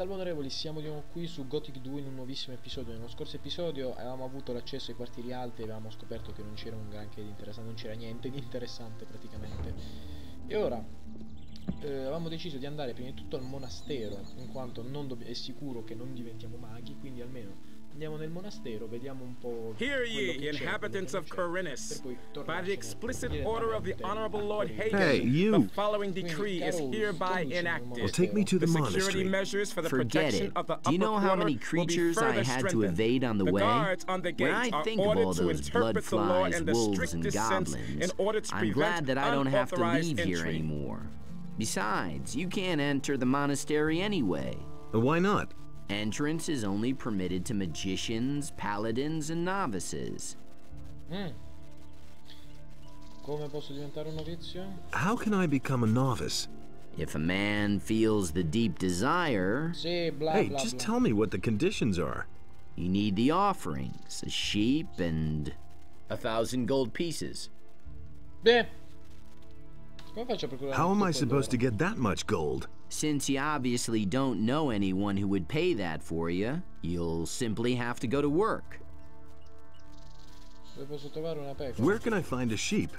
Salve onorevoli, siamo di nuovo qui su Gothic 2 in un nuovissimo episodio. Nello scorso episodio avevamo avuto l'accesso ai quartieri alti e avevamo scoperto che non c'era un granché di interessante, non c'era niente di interessante praticamente. E ora avevamo deciso di andare prima di tutto al monastero, in quanto è sicuro che non diventiamo maghi, quindi almeno andiamo nel monastero, vediamo un po'. Hear ye, inhabitants of Kormaris. By the explicit order of the Honorable Lord Hey, you! the following decree is hereby enacted. Well, take me to the security monastery. measures for the Forget protection it. of the Do you know upper how many quarter will be creatures I further had to strengthened. evade on the way? Guards on the When gates I are think of ordered all to those interpret the law bloodflies, in the wolves, and strictest sense goblins, in order to I'm prevent glad that I don't have to unauthorized leave here entry. anymore. Besides, you can't enter the monastery anyway. Why not? Entrance is only permitted to magicians, paladins, and novices. Come posso diventare un novizio? How can I become a novice? If a man feels the deep desire, Sì, bla Hey, bla just bla. tell me what the conditions are. you need the offerings, a sheep and 1,000 gold pieces. Beh, come faccio a procurare How am tutto I supposed to quello? get that much gold? Since you obviously don't know anyone who would pay that for you, you'll simply have to go to work. Dove posso trovare una pecora? Where can I find a sheep?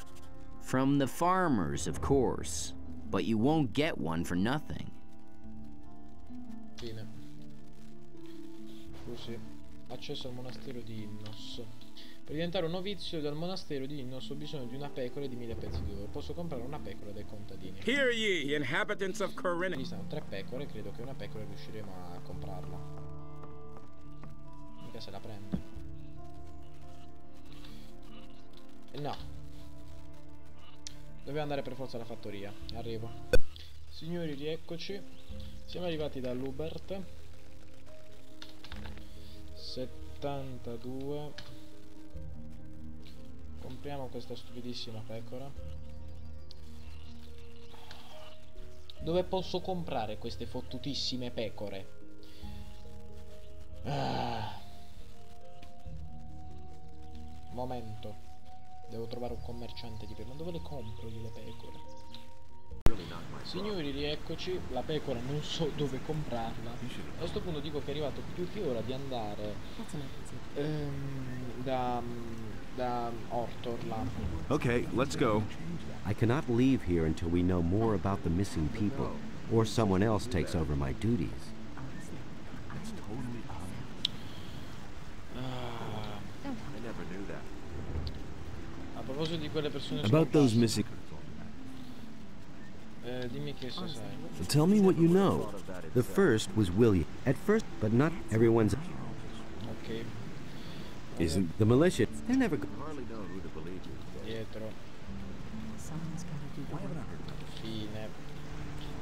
From the farmers, of course. But you won't get one for nothing. Fine. Così. Accesso al monastero di Innos. Per diventare un novizio del monastero di Innos ho bisogno di una pecora e di 1000 pezzi di oro. Posso comprare una pecora dai contadini. Hear ye, inhabitants of Ci Kormaris. stanno 3 pecore, credo che una pecora riusciremo a comprarla. Mica se la prende. No. Dobbiamo andare per forza alla fattoria. Arrivo. Signori, rieccoci. Siamo arrivati dall'Hubert. 72. Compriamo questa stupidissima pecora. Dove posso comprare queste fottutissime pecore? Momento. Devo trovare un commerciante di pecore. Ma dove le compro io le pecore? Signori, rieccoci. La pecora non so dove comprarla. A questo punto dico che è arrivato più che ora di andare da Ortor là. Okay, let's go. I cannot leave here until we know more about the missing people, or someone else takes over my duties. A proposito di quelle persone About those scomparse, missing... dimmi che se sai. Tell me what you know. The first was William. At first, but not everyone's... Ok. Isn't... The militia, they're never... Dietro. Fine.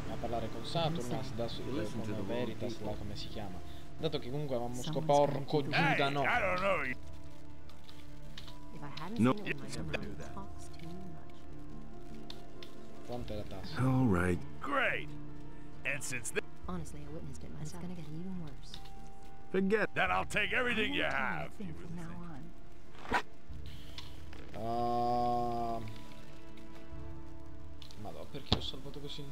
A parlare con Saturnas, come Veritas, là come si chiama. Dato che comunque avevamo scoperto porco Giuda, no. No. Quanto è la tassa? All right. Great. And since Honestly, I witnessed it myself. It's gonna get even worse. Forget... then I'll take everything you have. From now on. Madò, perché ho salvato così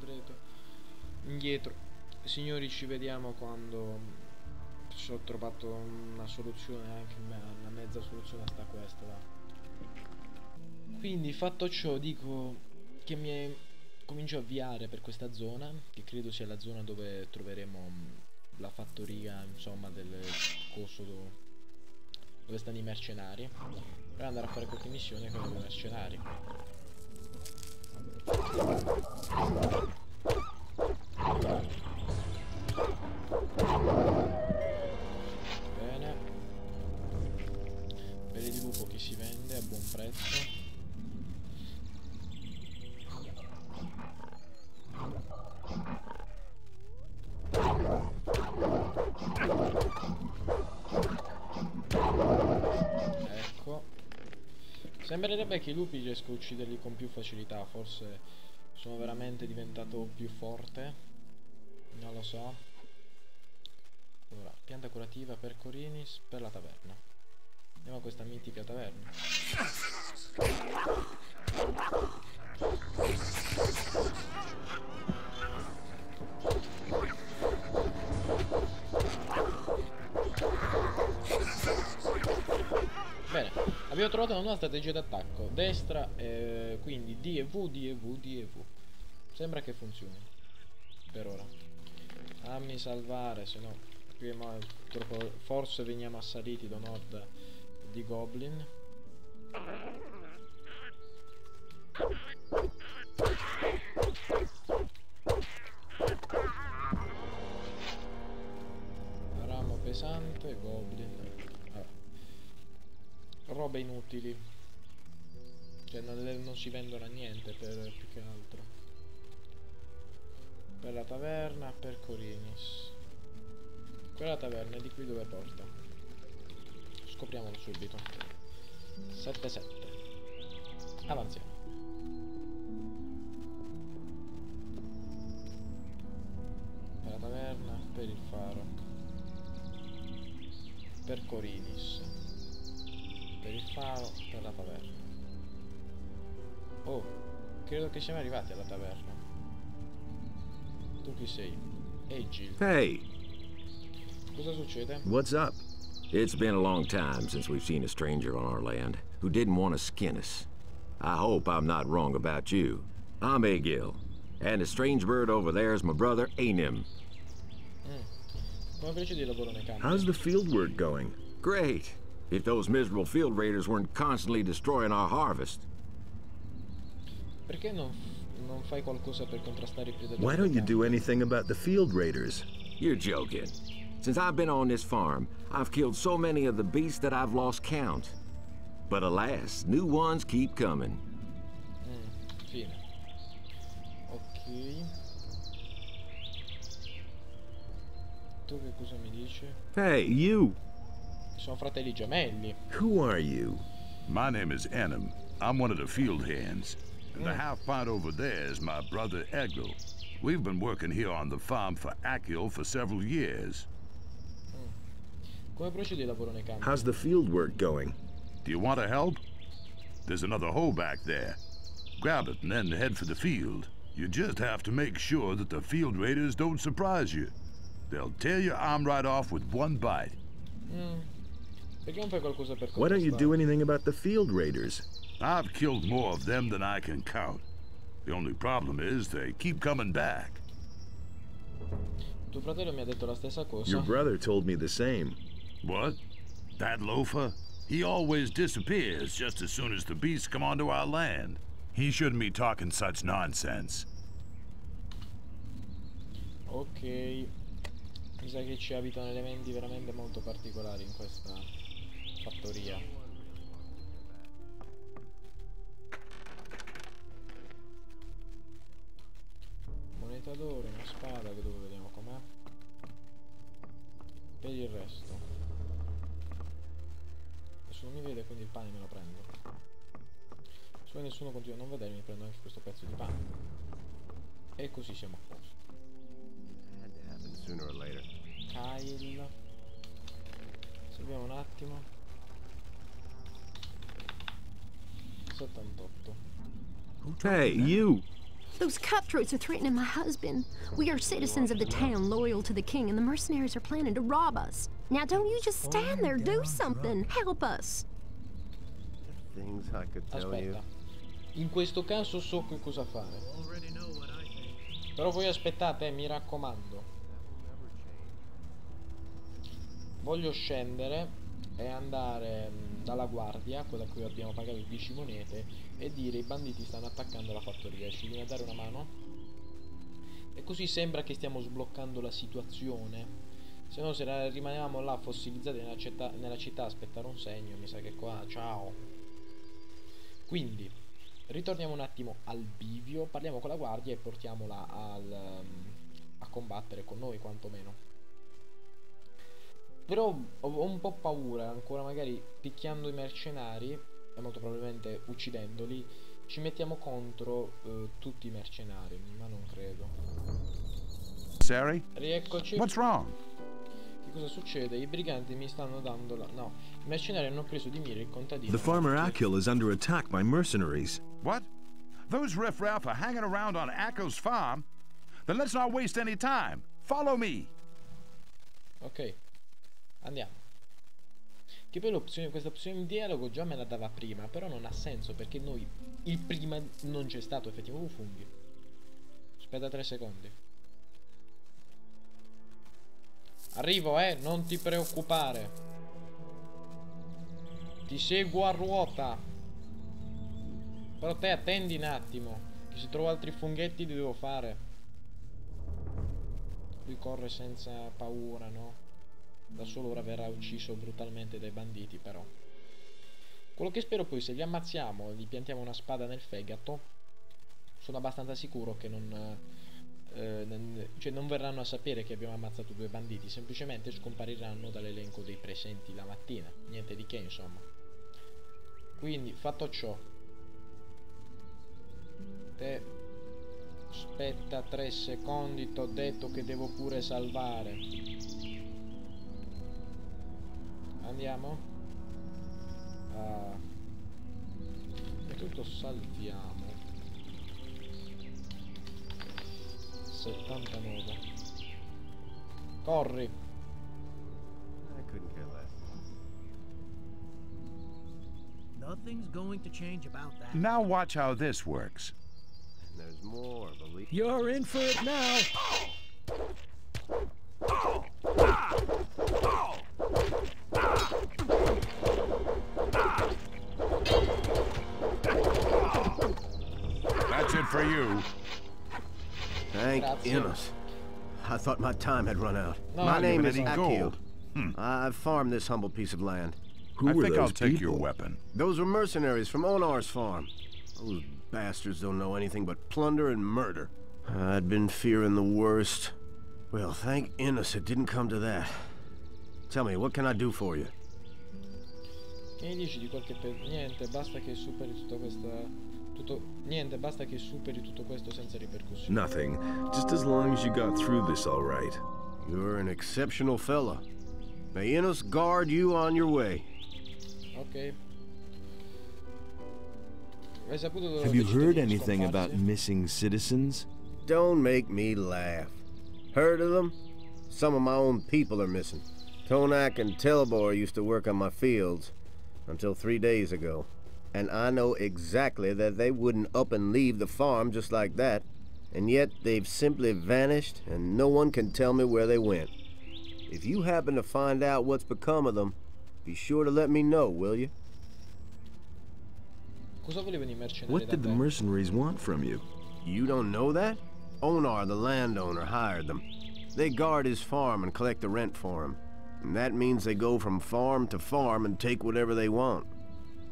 indietro. Signori, ci vediamo quando ci ho trovato una soluzione, anche una mezza soluzione a sta questa, va. Quindi fatto ciò dico che comincio a avviare per questa zona, che credo sia la zona dove troveremo la fattoria, insomma, del coso dove stanno i mercenari, per andare a fare qualche missione con i mercenari. Bene. Pelle di lupo che si vende a buon prezzo. Ecco. Sembrerebbe che i lupi riesco a ucciderli con più facilità. Forse sono veramente diventato più forte. Non lo so. Ora, pianta curativa per Corinis per la taverna. Andiamo a questa mitica taverna. Abbiamo trovato una nuova strategia d'attacco. Destra, quindi D e V, D e V, D e V. Sembra che funzioni. Per ora. Fammi salvare, se no prima troppo, forse veniamo assaliti da un'orda di goblin. Ramo pesante, goblin. Robe inutili. Cioè non si vendono a niente per più che altro. Per la taverna, per Kormaris. Quella taverna è di qui dove porta. Scopriamolo subito. 7-7. Avanziamo. Per la taverna, per il faro. Per Kormaris. Per il faro, per la taverna. Oh, credo che siamo arrivati alla taverna. Tu chi sei? Akil. Hey, Cosa succede? what's up? It's been a long time since we've seen a stranger on our land who didn't want to skin us. I hope I'm not wrong about you. I'm Akil, and the strange bird over there is my brother Anim. Come procedi il lavoro nei campi? How's the field work going? Great, if those miserable field raiders weren't constantly destroying our harvest. Perché non fai qualcosa per contrastare i predatori? Why don't you do anything about the field raiders? You're joking. Since I've been on this farm, I've killed so many of the beasts that I've lost count. But alas, new ones keep coming. Fine. Ok. Tu che cosa mi dici? Hey, you! Sono fratelli gemelli. Who are you? My name is Anim. I'm one of the field hands. And the half-pint over there is my brother Akil. We've been working here on the farm for Akil for several years. Come procedi il lavoro nei campi? How's the field work going? Do you want to help? There's another hole back there. Grab it and then head for the field. You just have to make sure that the field raiders don't surprise you. They'll tear your arm right off with one bite. Perché non fai qualcosa per Why don't you do contrastare? anything about the field raiders? I've killed more of them than I can count. The only problem is they keep coming back. Tuo fratello mi ha detto la stessa cosa. Your brother told me the same. What? That loafer? He always disappears just as soon as the beasts come onto our land. He shouldn't be talking such nonsense. Ok. Mi sa che ci abitano elementi veramente molto particolari in questa fattoria. Moneta d'oro, una spada, che dove vediamo com'è. Per il resto nessuno mi vede, quindi il pane me lo prendo. Se nessuno continua a non vedermi, prendo anche questo pezzo di pane. E così siamo a posto. Kyle, salviamo un attimo. 78. Hey, you! Those cutthroats are threatening my husband. We are citizens of the town, loyal to the king, and the mercenaries are planning to rob us. Now don't you just stand there, do something. Help us. Things I could tell you. Aspetta, in questo caso so che cosa fare. Però voi aspettate, mi raccomando. Voglio scendere e andare dalla guardia, quella a cui abbiamo pagato 10 monete, e dire: i banditi stanno attaccando la fattoria, ci viene a dare una mano? E così sembra che stiamo sbloccando la situazione. Se no, se rimanevamo là fossilizzati nella città a aspettare un segno, mi sa che qua, ciao. Quindi ritorniamo un attimo al bivio, parliamo con la guardia e portiamola a combattere con noi, quantomeno. Però ho un po' paura ancora, magari picchiando i mercenari e molto probabilmente uccidendoli ci mettiamo contro tutti i mercenari, ma non credo. Sari? Rieccoci. What's wrong? Che cosa succede? I briganti mi stanno dando la... No, i mercenari hanno preso di mira il contadino. The farmer Akil is under attack by mercenaries. What? Those riffraff are hanging around on Akil's farm? Then let's not waste any time. Follow me. Ok, andiamo. Che poi questa opzione di dialogo già me la dava prima, però non ha senso perché noi il prima non c'è stato effettivamente. Funghi. Aspetta 3 secondi. Arrivo, non ti preoccupare. Ti seguo a ruota. Però te attendi un attimo, che se trovo altri funghetti li devo fare. Lui corre senza paura, no? Da solo ora verrà ucciso brutalmente dai banditi, però. Quello che spero poi, se li ammazziamo e gli piantiamo una spada nel fegato, sono abbastanza sicuro che cioè non verranno a sapere che abbiamo ammazzato 2 banditi, semplicemente scompariranno dall'elenco dei presenti la mattina. Niente di che, insomma. Quindi, fatto ciò, te aspetta 3 secondi, t'ho detto che devo pure salvare. Andiamo. E tutto salviamo. 79. Corri. Nothing's going to change about that. Now watch how this works. There's more, believe. You're in for it now. That's it for you. Thank Innos. I thought my time had run out. No, my name is any Akil. gold. I've farmed this humble piece of land. Who I were think those I'll take people? your weapon. Those were mercenaries from Onar's farm. Those bastards don't know anything but plunder and murder. I'd been fearing the worst. Well, thank Innos it didn't come to that. Tell me, what can I do for you? Che mi dici di qualche niente, basta che superi tutta questa niente, basta che superi tutto questo senza ripercussioni. Nothing. Just as long as you got through this all right. You're an exceptional fella. May Innos guard you on your way. Ok. Hai saputo Have you heard anything about missing citizens? Don't make me laugh. Heard of them? Some of my own people are missing. Tonak and Telbor used to work on my fields until 3 days ago. And I know exactly that they wouldn't up and leave the farm just like that. And yet they've simply vanished and no one can tell me where they went. If you happen to find out what's become of them, be sure to let me know, will you? Cosa volevano I mercenari What did da the te? mercenaries want from you? You don't know that? Onar, the landowner, hired them. They guard his farm and collect the rent for him. And that means they go from farm to farm and take whatever they want.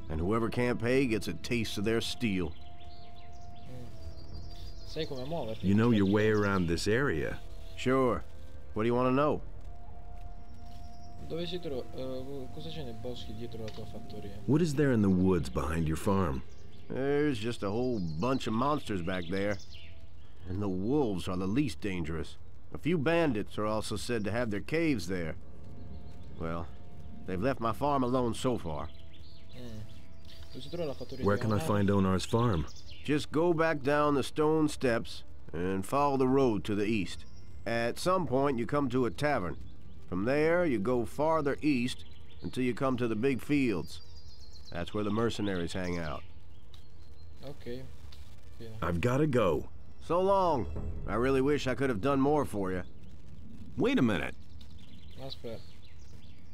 And whoever can't pay gets a taste of their steel. Sai come muoverti? You know your way around this area. Sure. What do you want to know? Dove si trova? Cosa c'è nei boschi dietro la tua fattoria? What is there in the woods behind your farm? There's just a whole bunch of monsters back there. And the wolves are the least dangerous. A few bandits are also said to have their caves there. Well, they've left my farm alone so far. Dove si trova la fattoria Where di can I Onar? find Onar's farm? Just go back down the stone steps and follow the road to the east. At some point, you come to a tavern. From there, you go farther east until you come to the big fields. That's where the mercenaries hang out. Ok. Fine. I've gotta go. So long. I really wish I could have done more for you. Wait a minute. Aspetta.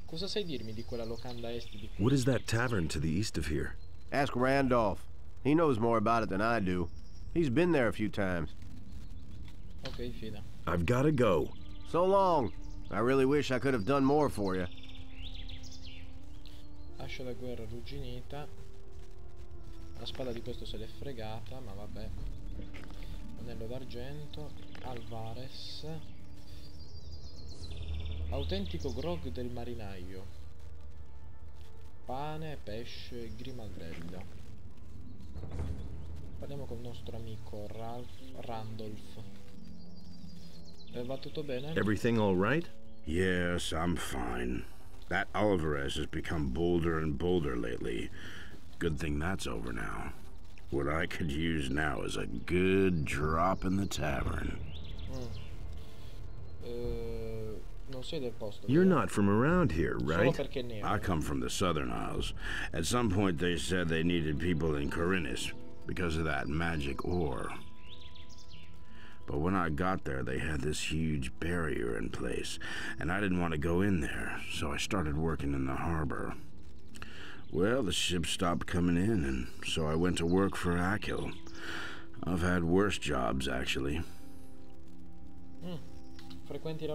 Cosa sai dirmi di quella locanda est di qui? What is that tavern to the east of here? Ask Randolph. He knows more about it than I do. He's been there a few times. Ok, fine. I've gotta go. So long. I really wish I could have done more for you. Ascia da guerra arrugginita. La spada di questo se l'è fregata, ma vabbè. Anello d'argento. Alvarez. Autentico grog del marinaio. Pane, pesce, grimaldello. Parliamo con il nostro amico Randolph. Va tutto bene? Everything all right? Yes, I'm fine. That Alvarez has become bolder and bolder lately. Good thing that's over now. What I could use now is a good drop in the tavern. Non sei del posto. You're not from around here, Solo right? perché è nero. I come from the Southern Isles. At some point they said they needed people in Kormaris because of that magic ore. But when I got there, they had this huge barrier in place, and I didn't want to go in there, so I started working in the harbor. Well, the ships stopped coming in, and so I went to work for Akil. I've had worse jobs, actually.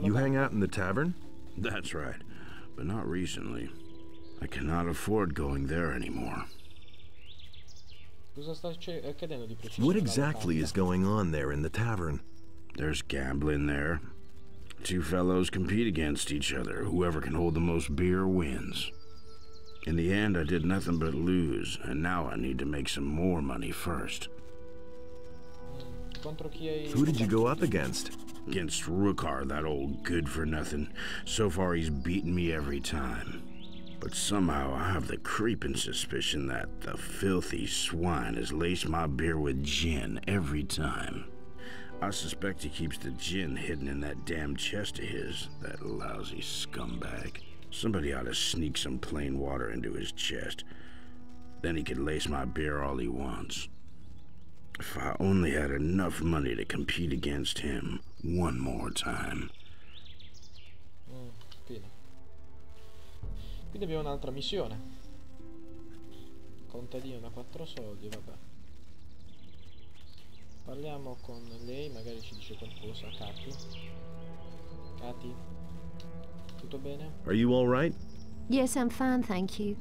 You hang out in the tavern? That's right, but not recently. I cannot afford going there anymore. What exactly is going on there in the tavern? There's gambling there. Two fellows compete against each other. Whoever can hold the most beer wins. In the end, I did nothing but lose, and now I need to make some more money first. Who did you go up against? Against Rukar, that old good-for-nothing. So far, he's beaten me every time. But somehow, I have the creeping suspicion that the filthy swine has laced my beer with gin every time. I suspect he keeps the gin hidden in that damn chest of his, that lousy scumbag. Somebody ought to sneak some plain water into his chest. Then he could lace my beer all he wants. If I only had enough money to compete against him one more time. Fine. Quindi abbiamo un'altra missione. Contadino da 4 soldi, vabbè. Parliamo con lei, magari ci dice qualcosa. Kati, tutto bene? Are you all right? Yes, I'm fine, thank you.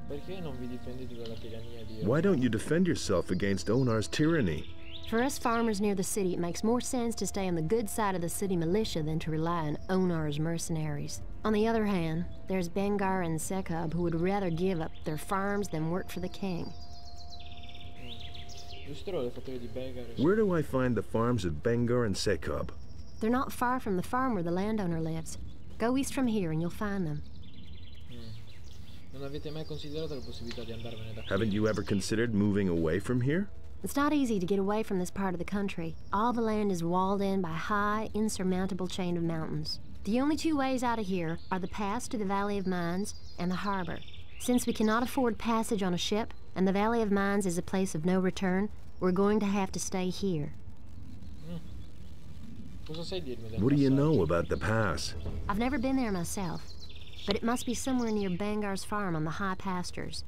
Perché non vi difendete dalla tirannia di... Why don't you defend yourself against Onar's tyranny? For us farmers near the city, it makes more sense to stay on the good side of the city militia than to rely on Onar's mercenaries. On the other hand, there's Bengar and Sekub who would rather give up their farms than work for the king. Where do I find the farms of Bengar and Sekub? They're not far from the farm where the landowner lives. Go east from here and you'll find them. Non avete mai considerato la possibilità di andarvene da qui? Haven't you ever considered moving away from here? It's not easy to get away from this part of the country. All the land is walled in by high, insurmountable chain of mountains. The only two ways out of here are the pass to the Valley of Mines and the harbor. Since we cannot afford passage on a ship, and the Valley of Mines is a place of no return, we're going to have to stay here. What do you know about the pass? I've never been there myself, but it must be somewhere near Bengar's farm on the high pastures.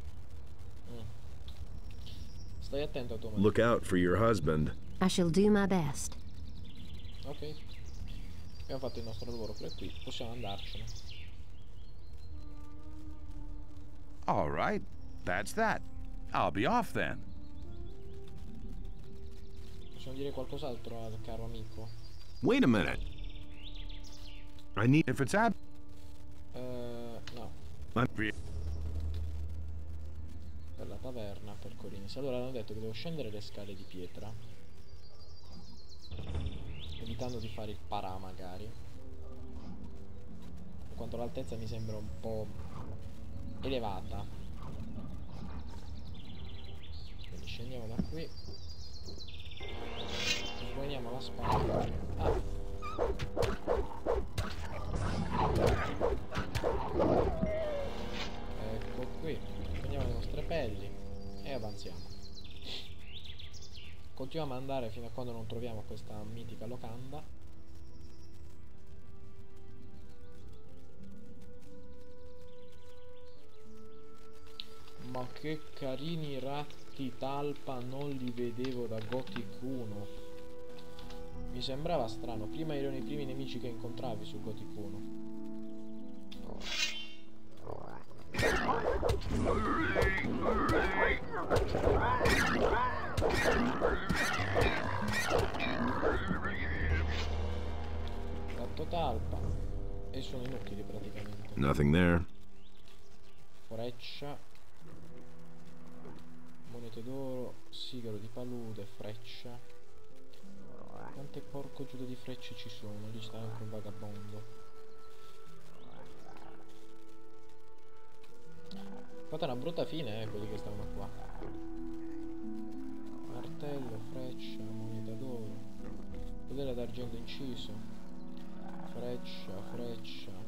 Stai attento a tua Look out for your husband. I shall do my best. Ok. Abbiamo fatto il nostro lavoro per qui, possiamo andarcene. All right, that's that. I'll be off then. Possiamo dire qualcos'altro al caro amico? Wait a minute. I need... If it's No. Per la taverna, per Korinis. Allora hanno detto che devo scendere le scale di pietra, evitando di fare il parà magari, in quanto l'altezza mi sembra un po' elevata. Quindi scendiamo da qui, sguainiamo la spalla. Ecco qui, prendiamo le nostre pelli e avanziamo. Continuiamo ad andare fino a quando non troviamo questa mitica locanda. Ma che carini ratti talpa, non li vedevo da Gothic 1. Mi sembrava strano, prima erano i primi nemici che incontravi su Gothic 1. Gatto talpa. E sono inutili praticamente. Nothing there. Freccia. Monete d'oro. Sigaro di palude. Freccia. Quante porco giuda di frecce ci sono? Lì sta anche un vagabondo. Fatta una brutta fine, quelli che stavano qua. Martello, freccia, moneta d'oro, podere d'argento inciso, Freccia.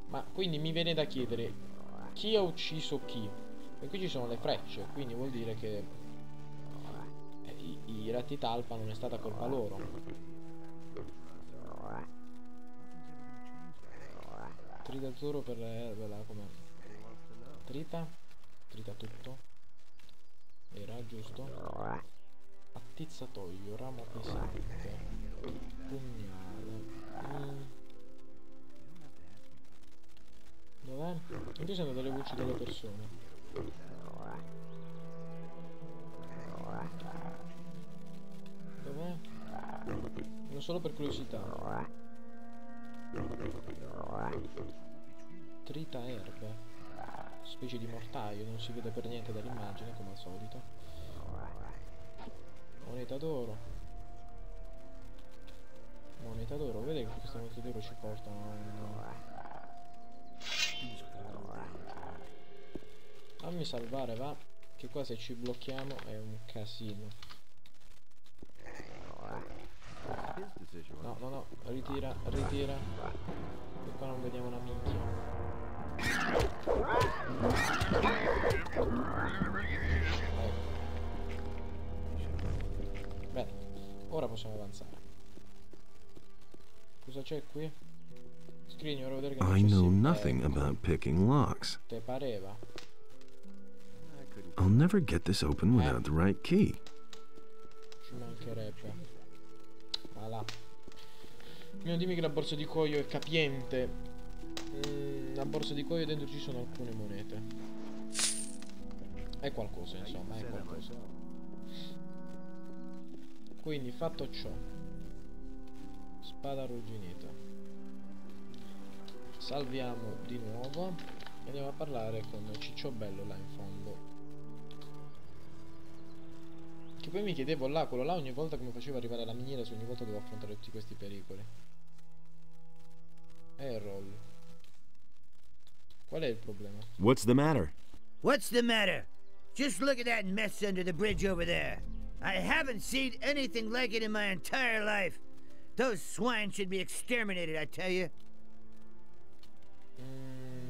Ma quindi mi viene da chiedere chi ha ucciso chi? E qui ci sono le frecce, quindi vuol dire che i ratti talpa non è stata colpa loro. Trita toro per la come? Trita tutto. Era giusto? Attizzatoio, ramo pesante, pugnale. Dov'è? In più sono delle voci delle persone. Dov'è? Non solo per curiosità. Trita erbe. Specie di mortaio, non si vede per niente dall'immagine come al solito. Moneta d'oro. Moneta d'oro, vedete che queste monete d'oro ci portano. Fammi salvare, va. Che qua se ci blocchiamo è un casino. No, ritira. E qua non vediamo una minchia. Bene, ora possiamo avanzare. Cosa c'è qui? Scrigno, ora vedere che I know nothing about picking locks. Te pareva? I'll never get this open without the right key. Ci mancherebbe. Ma là. Non dimmi che la borsa di cuoio è capiente. La borsa di cuoio dentro ci sono alcune monete. È qualcosa, insomma, è qualcosa. Quindi fatto ciò, spada arrugginita. Salviamo di nuovo e andiamo a parlare con Cicciobello là in fondo. Che poi mi chiedevo là, quello là ogni volta che mi faceva arrivare alla miniera, se ogni volta dovevo affrontare tutti questi pericoli. Errol. Qual è il problema? What's the matter? What's the matter? Just look at that mess under the bridge over there. I haven't seen anything like it in my entire life. Those swine should be exterminated, I tell you.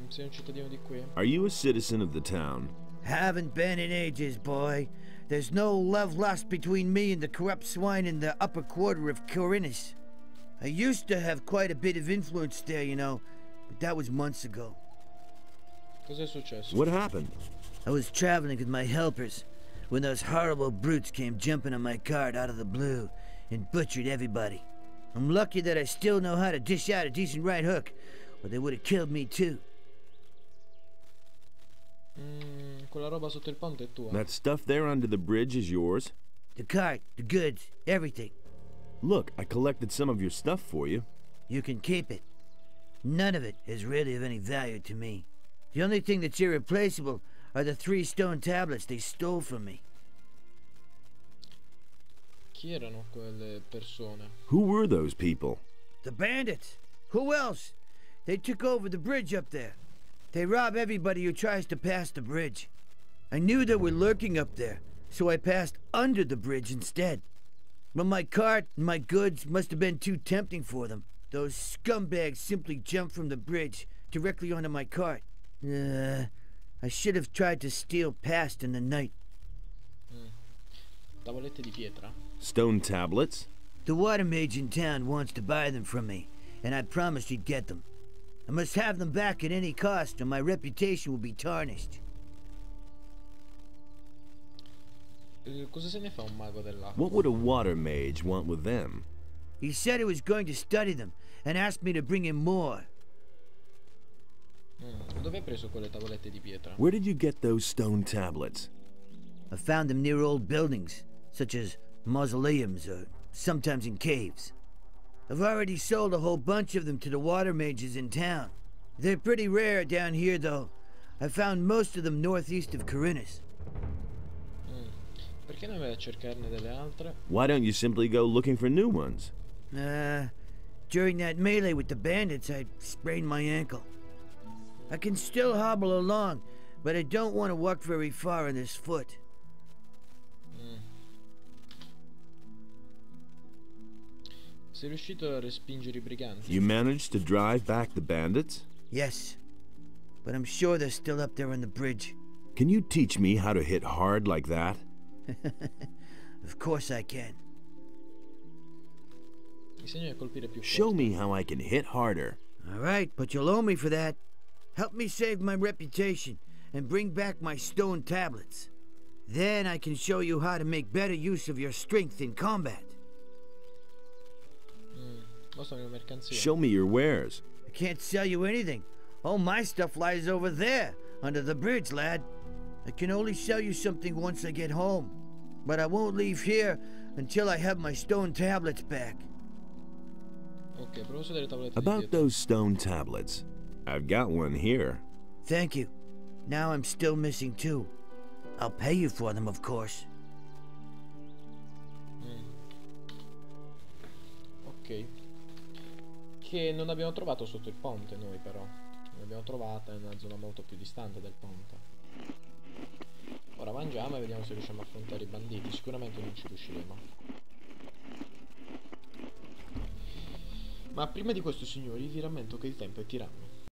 Sei un cittadino di qui? Are you a citizen of the town? Haven't been in ages, boy. There's no love lost between me and the corrupt swine in the upper quarter of Kormaris. I used to have quite a bit of influence there, you know, but that was months ago. Cos'è successo? What happened? I was traveling with my helpers when those horrible brutes came jumping on my cart out of the blue and butchered everybody. I'm lucky that I still know how to dish out a decent right hook, or they would have killed me too. Quella roba sotto il ponte è tua? That stuff there under the bridge is yours? The cart, the goods, everything. Look, I collected some of your stuff for you. You can keep it. None of it is really of any value to me. The only thing that's irreplaceable are the 3 stone tablets they stole from me. Chi erano quelle persone? Who were those people? The bandits. Who else? They took over the bridge up there. They rob everybody who tries to pass the bridge. I knew they were lurking up there, so I passed under the bridge instead. But my cart and my goods must have been too tempting for them. Those scumbags simply jumped from the bridge directly onto my cart. I should have tried to steal past in the night. Tavolette di pietra? Stone tablets? The water mage in town wants to buy them from me, and I promised he'd get them. I must have them back at any cost, or my reputation will be tarnished. Cosa se ne fa un mago dell'acqua? What would a water mage want with them? He said he was going to study them, and asked me to bring him more. Dove hai preso quelle tavolette di pietra? Where did you get those stone tablets? I found them near old buildings, such as mausoleums, or sometimes in caves. I've already sold a whole bunch of them to the water mages in town. They're pretty rare down here, though. I found most of them northeast of Kormaris. Perché non vai a cercarne delle altre? Why don't you simply go looking for new ones? During that melee with the bandits, I sprained my ankle. I can still hobble along, but I don't want to walk very far on this foot. Sei riuscito a respingere I briganti? You managed to drive back the bandits? Yes. But I'm sure they're still up there on the bridge. Can you teach me how to hit hard like that? Of course I can. Show me how I can hit harder. All right, but you'll owe me for that. Help me save my reputation and bring back my stone tablets. Then I can show you how to make better use of your strength in combat. Show me your wares. I can't sell you anything. All my stuff lies over there, under the bridge, lad. I can only sell you something once I get home. But I won't leave here until I have my stone tablets back. About those stone tablets, I've got one here. Thank you. Now I'm still missing 2. I'll pay you for them, of course. Ok. Che non abbiamo trovato sotto il ponte noi però. L'abbiamo trovata in una zona molto più distante del ponte. Ora mangiamo e vediamo se riusciamo a affrontare I banditi. Sicuramente non ci riusciremo. Ma prima di questo, signori, vi rammento che il tempo è tiranno.